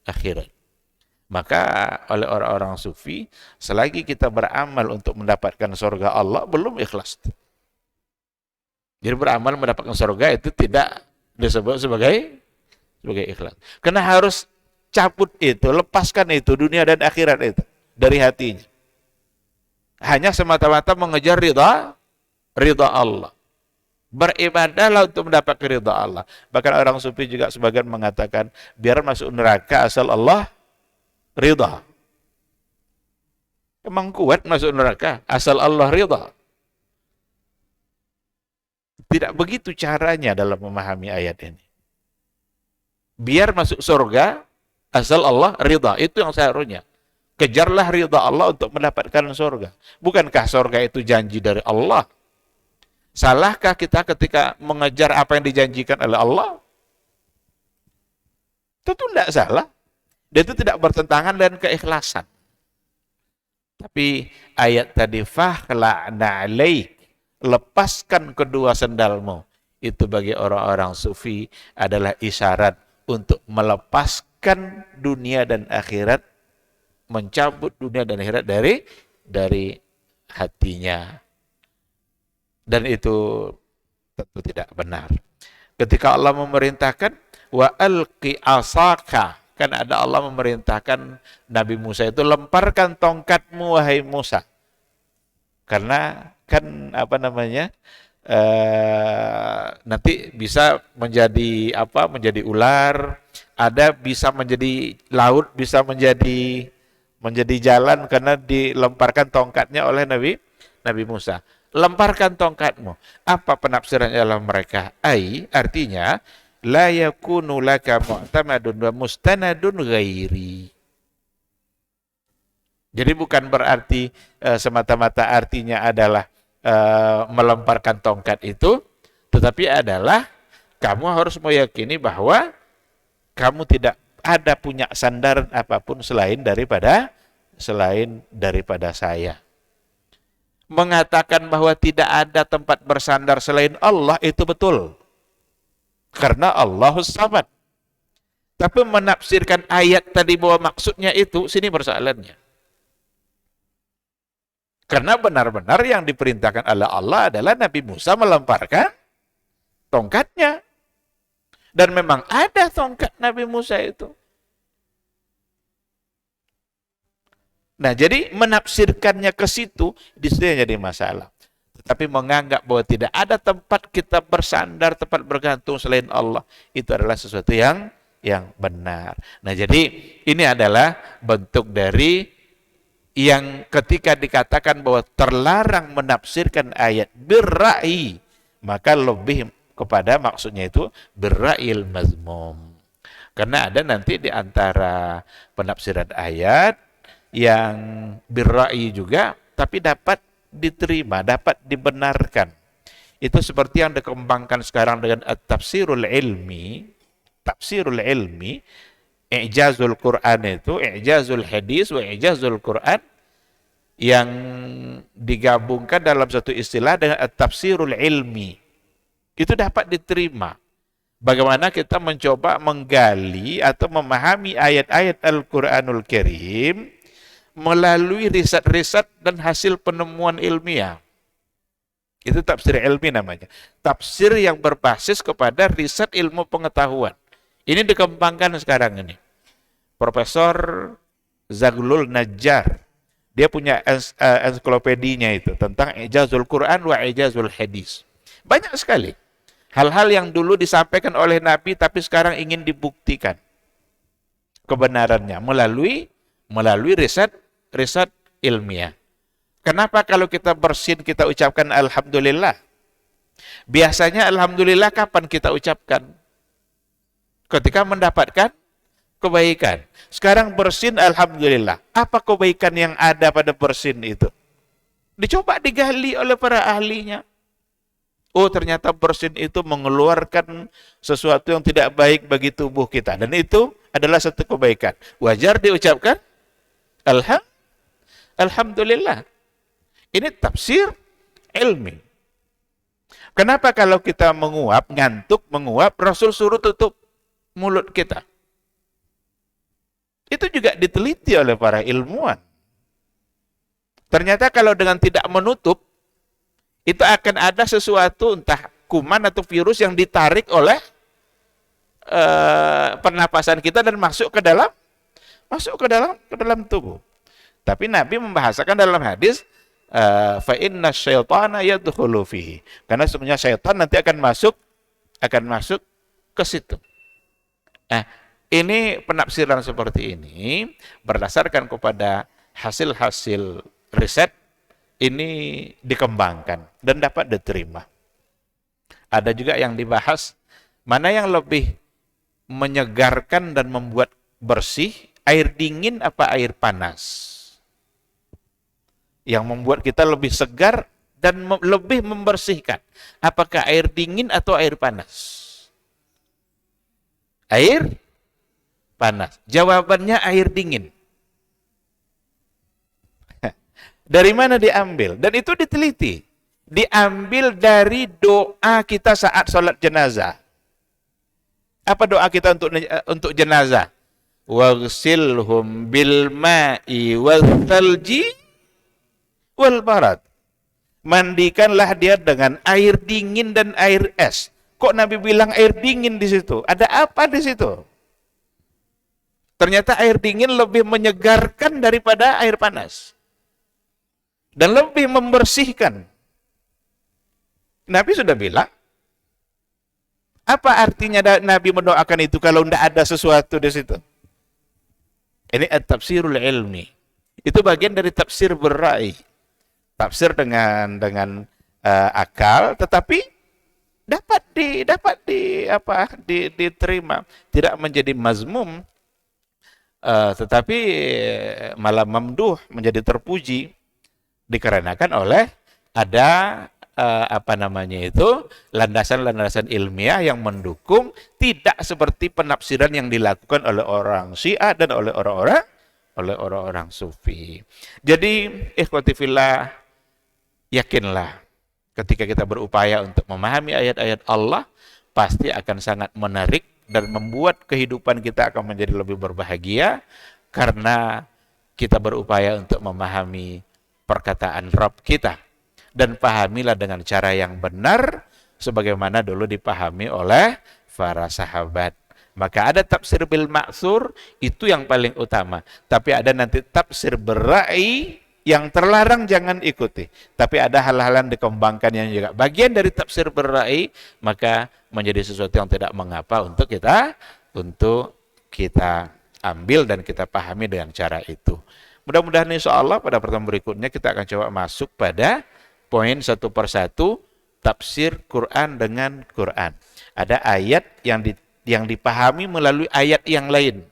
akhirat. Maka oleh orang-orang sufi, selagi kita beramal untuk mendapatkan surga Allah, belum ikhlas. Jadi beramal mendapatkan surga itu tidak disebut sebagai ikhlas. Karena harus cabut itu, lepaskan itu, dunia dan akhirat itu dari hatinya. Hanya semata-mata mengejar ridha Allah. Beribadahlah untuk mendapatkan ridha Allah. Bahkan orang sufi juga sebagian mengatakan, biar masuk neraka asal Allah ridha. Emang kuat masuk neraka asal Allah ridha? Tidak begitu caranya dalam memahami ayat ini. Biar masuk surga asal Allah ridha, itu yang seharusnya. Kejarlah ridha Allah untuk mendapatkan surga. Bukankah surga itu janji dari Allah? Salahkah kita ketika mengejar apa yang dijanjikan oleh Allah? Tentu tidak salah. Dan itu tidak bertentangan dengan keikhlasan. Tapi ayat tadi, fakhla'na 'alaik, lepaskan kedua sandalmu, itu bagi orang-orang sufi adalah isyarat untuk melepaskan dunia dan akhirat, mencabut dunia dan akhirat dari hatinya. Dan itu tentu tidak benar. Ketika Allah memerintahkan wa alqi asaka, kan ada Allah memerintahkan Nabi Musa itu, lemparkan tongkatmu wahai Musa. Karena kan nanti bisa menjadi menjadi ular, ada bisa menjadi laut, bisa menjadi jalan karena dilemparkan tongkatnya oleh Nabi Musa. Lemparkan tongkatmu. Apa penafsirannya dalam mereka? Artinya la yakunu laka mu'tamadun wa mustanadun ghairi. Jadi bukan berarti semata-mata artinya adalah melemparkan tongkat itu, tetapi adalah kamu harus meyakini bahwa kamu tidak ada punya sandaran apapun selain daripada saya. Mengatakan bahwa tidak ada tempat bersandar selain Allah itu betul. Karena Allahus Samad. Tapi menafsirkan ayat tadi bahwa maksudnya itu, sini persoalannya. Karena benar-benar yang diperintahkan oleh Allah adalah Nabi Musa melemparkan tongkatnya. Dan memang ada tongkat Nabi Musa itu. Nah, jadi menafsirkannya ke situ, di situ yang jadi masalah. Tetapi menganggap bahwa tidak ada tempat kita bersandar, tempat bergantung selain Allah, itu adalah sesuatu yang benar. Nah, jadi ini adalah bentuk dari yang ketika dikatakan bahwa terlarang menafsirkan ayat birra'i, maka lebih kepada maksudnya itu birra'il mazmum. Karena ada nanti di antara penafsiran ayat yang birra'i juga, tapi dapat diterima, dapat dibenarkan. itu seperti yang dikembangkan sekarang dengan tafsirul ilmi, i'jazul Quran itu, i'jazul hadis wa i'jazul Quran, yang digabungkan dalam satu istilah dengan tafsirul ilmi. Itu dapat diterima. Bagaimana kita mencoba menggali atau memahami ayat-ayat Al-Quranul Karim melalui riset-riset dan hasil penemuan ilmiah. Itu tafsir ilmi namanya. Tafsir yang berbasis kepada riset ilmu pengetahuan. Ini dikembangkan sekarang ini. Profesor Zaghlul Najjar, dia punya ensiklopedinya itu tentang Ijazul Quran wa Ijazul Hadis. Banyak sekali hal-hal yang dulu disampaikan oleh Nabi tapi sekarang ingin dibuktikan kebenarannya melalui riset ilmiah. Kenapa kalau kita bersin kita ucapkan alhamdulillah? Biasanya alhamdulillah kapan kita ucapkan? Ketika mendapatkan kebaikan. Sekarang bersin alhamdulillah. Apa kebaikan yang ada pada bersin itu? Dicoba digali oleh para ahlinya. Oh, ternyata bersin itu mengeluarkan sesuatu yang tidak baik bagi tubuh kita. Dan itu adalah satu kebaikan. Wajar diucapkan alhamdulillah. Ini tafsir ilmi. Kenapa kalau kita ngantuk menguap, Rasul suruh tutup mulut kita? Itu juga diteliti oleh para ilmuwan. Ternyata kalau dengan tidak menutup, itu akan ada sesuatu, entah kuman atau virus yang ditarik oleh pernapasan kita dan masuk ke dalam tubuh. Tapi Nabi membahasakan dalam hadis, fa inna syaitana yadkhulu fihi. Karena sebenarnya syaitan nanti akan masuk ke situ. Nah, ini penafsiran seperti ini berdasarkan kepada hasil-hasil riset ini dikembangkan dan dapat diterima. Ada juga yang dibahas mana yang lebih menyegarkan dan membuat bersih, air dingin apa air panas? Yang membuat kita lebih segar dan lebih membersihkan. Apakah air dingin atau air panas? Air panas. Jawabannya air dingin. Dari mana diambil? Dan itu diteliti. Diambil dari doa kita saat sholat jenazah. Apa doa kita untuk jenazah? Waghsilhum bil ma'i wal thalji wal barad. Mandikanlah dia dengan air dingin dan air es. Kok Nabi bilang air dingin di situ? Ada apa di situ? Ternyata air dingin lebih menyegarkan daripada air panas. Dan lebih membersihkan. Nabi sudah bilang, apa artinya Nabi mendoakan itu kalau tidak ada sesuatu di situ? Ini at-tafsirul ilmi. Itu bagian dari tafsir berra'i. Tafsir dengan akal, tetapi dapat diterima, tidak menjadi mazmum, tetapi malah mamduh, menjadi terpuji. Dikarenakan oleh ada landasan-landasan ilmiah yang mendukung, tidak seperti penafsiran yang dilakukan oleh orang Syiah dan oleh orang-orang Sufi. Jadi ikhwati fillah, yakinlah ketika kita berupaya untuk memahami ayat-ayat Allah, pasti akan sangat menarik dan membuat kehidupan kita akan menjadi lebih berbahagia, karena kita berupaya untuk memahami perkataan Rabb kita, dan pahamilah dengan cara yang benar sebagaimana dulu dipahami oleh para sahabat. Maka ada tafsir bil ma'tsur, itu yang paling utama, tapi ada nanti tafsir berra'i yang terlarang, jangan ikuti. Tapi ada hal-hal yang dikembangkan yang juga bagian dari tafsir berra'i, maka menjadi sesuatu yang tidak mengapa untuk kita ambil dan kita pahami dengan cara itu. Mudah-mudahan insya Allah pada pertemuan berikutnya kita akan coba masuk pada poin satu persatu tafsir Quran dengan Quran. Ada ayat yang dipahami melalui ayat yang lain.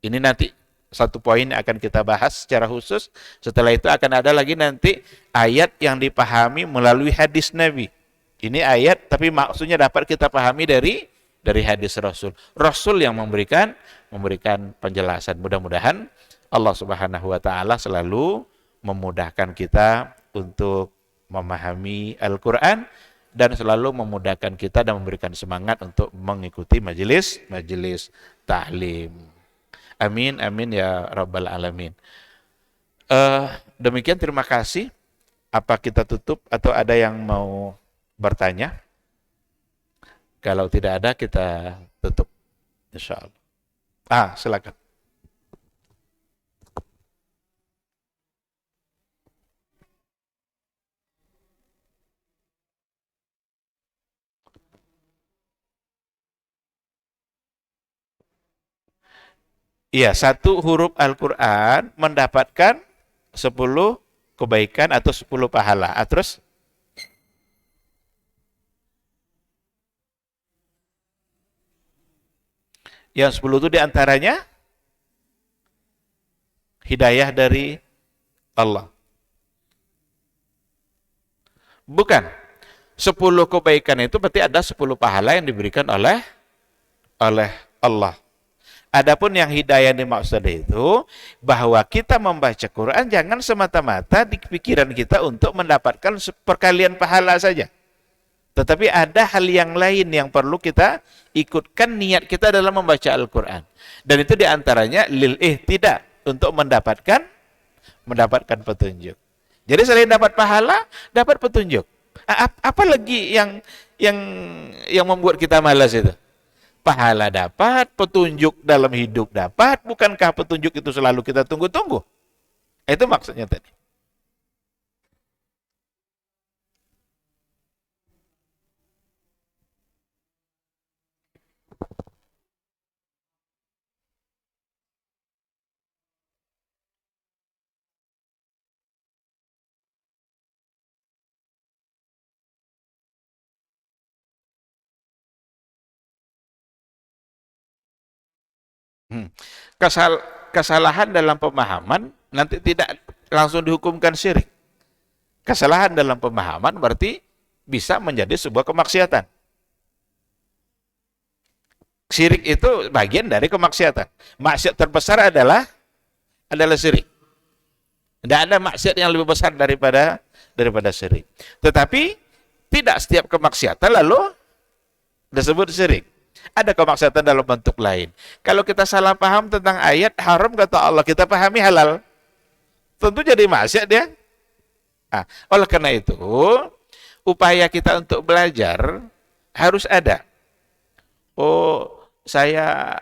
Ini nanti satu poin akan kita bahas secara khusus. Setelah itu akan ada lagi nanti ayat yang dipahami melalui hadis Nabi. Ini ayat tapi maksudnya dapat kita pahami dari hadis Rasul. Rasul yang memberikan penjelasan. Mudah-mudahan Allah Subhanahu wa taala selalu memudahkan kita untuk memahami Al-Qur'an dan selalu memudahkan kita dan memberikan semangat untuk mengikuti majelis ta'lim. Amin amin ya rabbal alamin. Demikian, terima kasih. Apa kita tutup atau ada yang mau bertanya? Kalau tidak ada, kita tutup, insyaallah. Silakan. Iya, satu huruf Al-Quran mendapatkan 10 kebaikan atau 10 pahala. Terus? Yang 10 itu diantaranya hidayah dari Allah. Bukan. 10 kebaikan itu berarti ada 10 pahala yang diberikan oleh Allah. Adapun yang hidayah dimaksud itu bahwa kita membaca Quran jangan semata-mata di pikiran kita untuk mendapatkan perkalian pahala saja. Tetapi ada hal yang lain yang perlu kita ikutkan niat kita dalam membaca Al-Quran. Dan itu diantaranya lil ihtidah, untuk mendapatkan petunjuk. Jadi selain dapat pahala, dapat petunjuk. Apa lagi yang membuat kita malas itu? Pahala dapat, petunjuk dalam hidup dapat, bukankah petunjuk itu selalu kita tunggu-tunggu? Itu maksudnya tadi. Kesalahan dalam pemahaman nanti tidak langsung dihukumkan syirik. Kesalahan dalam pemahaman berarti bisa menjadi sebuah kemaksiatan. Syirik itu bagian dari kemaksiatan. Maksiat terbesar adalah syirik. Tidak ada maksiat yang lebih besar daripada syirik. Tetapi tidak setiap kemaksiatan lalu disebut syirik. Ada kemaksiatan dalam bentuk lain. Kalau kita salah paham tentang ayat haram kata Allah, kita pahami halal, tentu jadi maksiat dia. Oleh karena itu, upaya kita untuk belajar harus ada. Saya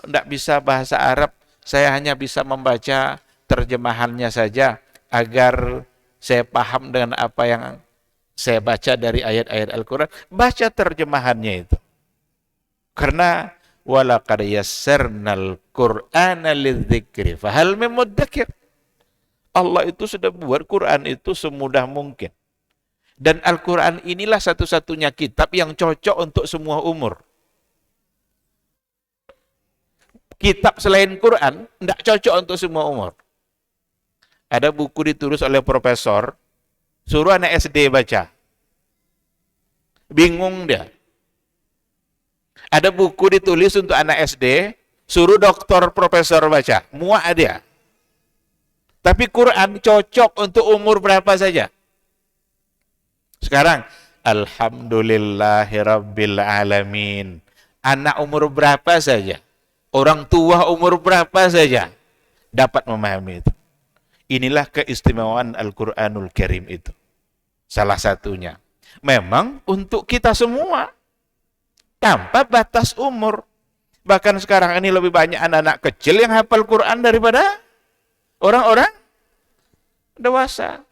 tidak bisa bahasa Arab, saya hanya bisa membaca terjemahannya saja agar saya paham dengan apa yang saya baca dari ayat-ayat Al-Quran. Baca terjemahannya itu. Karena walaqad yassarnal Qur'ana lidzikri fahal min muddakir. Allah itu sudah buat Quran itu semudah mungkin. Dan Al-Quran inilah satu-satunya kitab yang cocok untuk semua umur. Kitab selain Quran tidak cocok untuk semua umur. Ada buku ditulis oleh profesor, suruh anak SD baca. Bingung dia. Ada buku ditulis untuk anak SD, suruh doktor profesor baca, muak dia. Tapi Quran cocok untuk umur berapa saja. Sekarang, Alhamdulillahirabbil alamin. Anak umur berapa saja, orang tua umur berapa saja dapat memahami itu. Inilah keistimewaan Al-Quranul Karim itu. Salah satunya. Memang untuk kita semua, tanpa batas umur. Bahkan sekarang ini lebih banyak anak-anak kecil yang hafal Quran daripada orang-orang dewasa.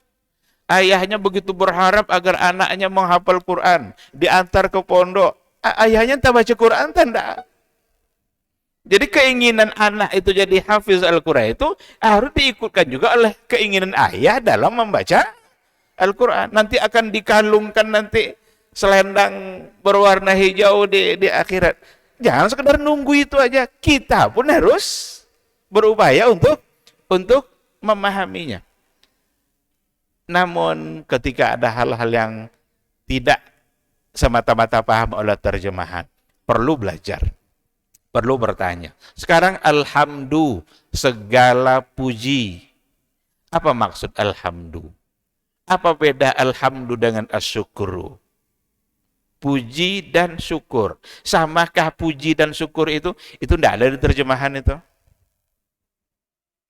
Ayahnya begitu berharap agar anaknya menghafal Quran, diantar ke pondok. Ayahnya tak baca Quran, tanda. Jadi keinginan anak itu jadi hafiz Al-Quran itu harus diikutkan juga oleh keinginan ayah dalam membaca Al-Quran. Nanti akan dikalungkan nanti selendang berwarna hijau di akhirat. Jangan sekedar nunggu itu aja. Kita pun harus berupaya untuk memahaminya. Namun ketika ada hal-hal yang tidak semata-mata paham oleh terjemahan. Perlu belajar, perlu bertanya. Sekarang alhamdu, segala puji. Apa maksud alhamdu? Apa beda alhamdu dengan asyukuru? Puji dan syukur. Samakah puji dan syukur itu? Itu tidak ada di terjemahan itu.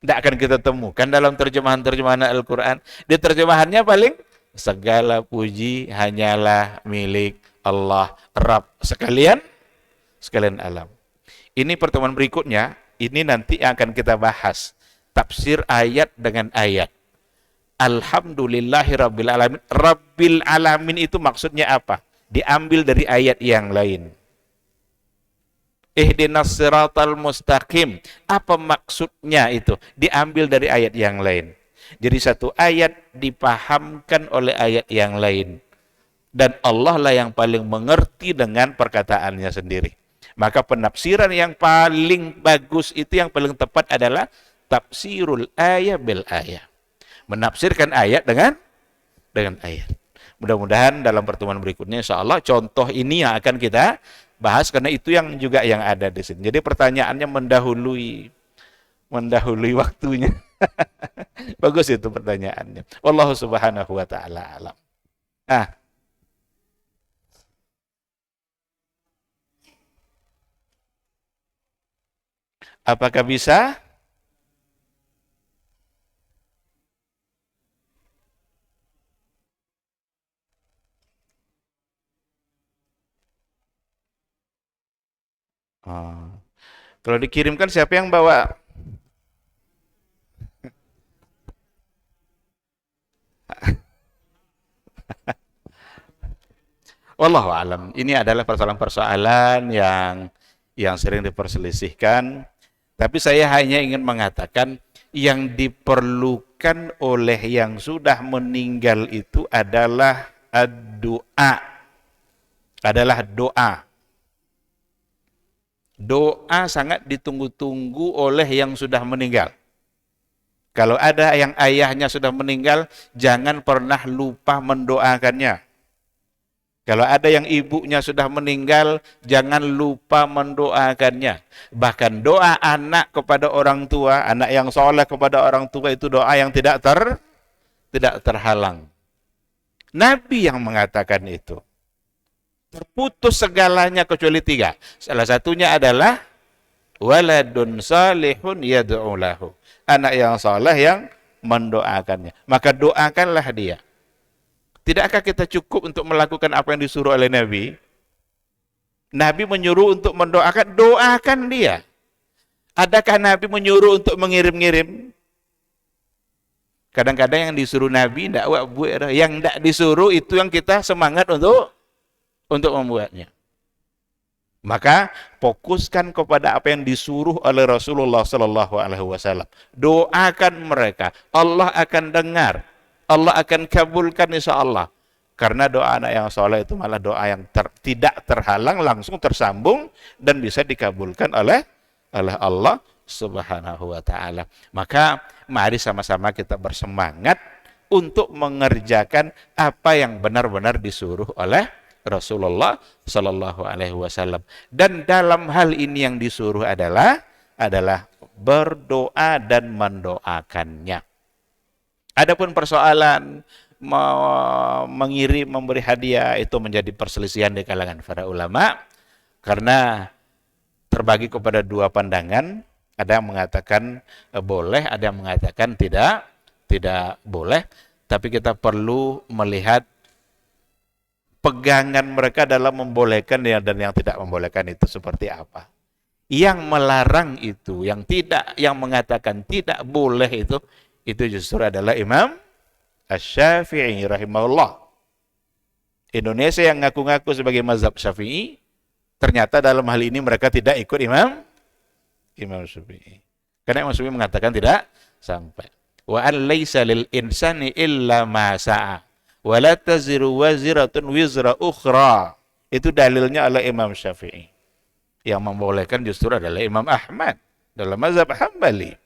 Tidak akan kita temukan dalam terjemahan-terjemahan Al-Quran. Di terjemahannya paling, segala puji hanyalah milik Allah, Rabb sekalian alam. Ini pertemuan berikutnya, ini nanti akan kita bahas. Tafsir ayat dengan ayat. Alhamdulillahi Rabbil Alamin. Rabbil Alamin itu maksudnya apa? Diambil dari ayat yang lain. Ihdinas siratal mustaqim. Apa maksudnya itu? Diambil dari ayat yang lain. Jadi satu ayat dipahamkan oleh ayat yang lain. Dan Allah lah yang paling mengerti dengan perkataannya sendiri. Maka penafsiran yang paling bagus itu, yang paling tepat adalah tafsirul ayat bil ayat. Menafsirkan ayat dengan ayat. Mudah-mudahan dalam pertemuan berikutnya insyaallah contoh ini yang akan kita bahas, karena itu yang juga yang ada di sini. Jadi pertanyaannya mendahului waktunya. Bagus itu pertanyaannya. Wallahu subhanahu wa ta'ala alam. Apakah bisa? Kalau dikirimkan siapa yang bawa? Wallahu alam. Ini adalah persoalan-persoalan yang sering diperselisihkan. Tapi saya hanya ingin mengatakan yang diperlukan oleh yang sudah meninggal itu adalah doa. Doa sangat ditunggu-tunggu oleh yang sudah meninggal. Kalau ada yang ayahnya sudah meninggal, jangan pernah lupa mendoakannya. Kalau ada yang ibunya sudah meninggal, jangan lupa mendoakannya. Bahkan doa anak kepada orang tua, anak yang soleh kepada orang tua, itu doa yang tidak terhalang. Nabi yang mengatakan itu. Terputus segalanya kecuali 3. Salah satunya adalah waladun salihun yad'u lahu. Anak yang saleh yang mendoakannya. Maka doakanlah dia. Tidakkah kita cukup untuk melakukan apa yang disuruh oleh Nabi? Nabi menyuruh untuk mendoakan, doakan dia. Adakah Nabi menyuruh untuk mengirim-ngirim? Kadang-kadang yang disuruh Nabi yang tidak disuruh itu yang kita semangat untuk membuatnya. Maka fokuskan kepada apa yang disuruh oleh Rasulullah sallallahu alaihi wasallam. Doakan mereka. Allah akan dengar. Allah akan kabulkan insyaallah. Karena doa anak yang soleh itu malah doa yang tidak terhalang, langsung tersambung dan bisa dikabulkan oleh Allah Subhanahu wa taala. Maka mari sama-sama kita bersemangat untuk mengerjakan apa yang benar-benar disuruh oleh Rasulullah sallallahu alaihi wasallam. Dan dalam hal ini yang disuruh adalah berdoa dan mendoakannya. Adapun persoalan mengirim, memberi hadiah, itu menjadi perselisihan di kalangan para ulama karena terbagi kepada 2 pandangan. Ada yang mengatakan boleh, ada yang mengatakan tidak boleh. Tapi kita perlu melihat pegangan mereka dalam membolehkan dan yang tidak membolehkan itu seperti apa. Yang melarang itu, yang mengatakan tidak boleh itu justru adalah Imam Asy-Syafi'i rahimahullah. Indonesia yang ngaku-ngaku sebagai mazhab Syafi'i, ternyata dalam hal ini mereka tidak ikut Imam Syafi'i. Karena Imam Syafi'i mengatakan tidak sampai. Wa an laisa lil insani illa ma sa'a. Wa la taziru waziratun wizra ukhra. Itu dalilnya oleh Imam Syafi'i. Yang membolehkan justru adalah Imam Ahmad dalam mazhab Hambali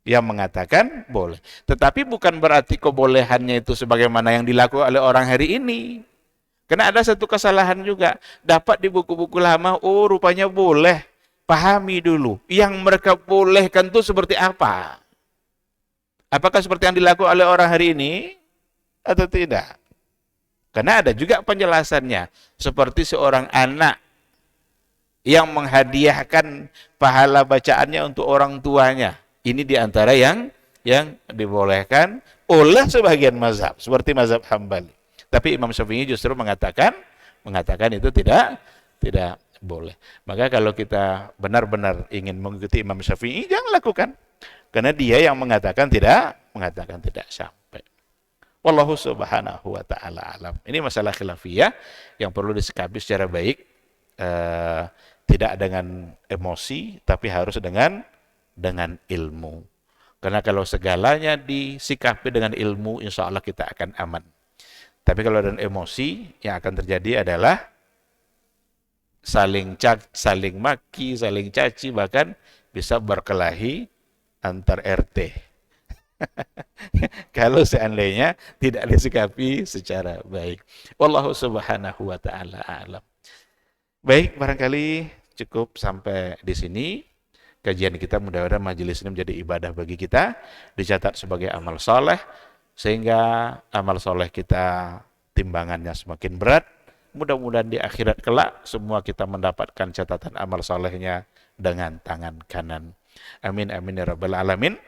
yang mengatakan boleh. Tetapi bukan berarti kebolehannya itu sebagaimana yang dilakukan oleh orang hari ini. Karena ada satu kesalahan juga, dapat di buku-buku lama, oh rupanya boleh. Pahami dulu, yang mereka bolehkan itu seperti apa? Apakah seperti yang dilakukan oleh orang hari ini atau tidak? Karena ada juga penjelasannya, seperti seorang anak yang menghadiahkan pahala bacaannya untuk orang tuanya. Ini diantara yang dibolehkan oleh sebagian mazhab, seperti mazhab Hambali. Tapi Imam Syafi'i justru mengatakan itu tidak boleh. Maka kalau kita benar-benar ingin mengikuti Imam Syafi'i, jangan lakukan. Karena dia yang mengatakan tidak sampai. Wallahu subhanahu wa ta'ala alam. Ini masalah khilafiyah yang perlu disikapi secara baik. Tidak dengan emosi, tapi harus dengan ilmu. Karena kalau segalanya disikapi dengan ilmu, insya Allah kita akan aman. Tapi kalau dengan emosi, yang akan terjadi adalah saling maki, saling caci, bahkan bisa berkelahi antar RT. Kalau seandainya tidak disikapi secara baik. Wallahu subhanahu wa ta'ala alam. Baik, barangkali cukup sampai di sini. Kajian kita, mudah-mudahan majelis ini menjadi ibadah bagi kita, dicatat sebagai amal soleh, sehingga amal soleh kita timbangannya semakin berat. Mudah-mudahan di akhirat kelak semua kita mendapatkan catatan amal solehnya dengan tangan kanan. Amin amin ya rabbal alamin.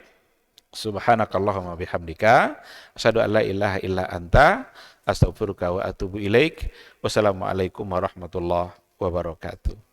Subhanakallahumma bihamdika asyhadu an la ilaha illa anta astaghfiruka wa atubu ilaik. Wassalamualaikum warahmatullahi wabarakatuh.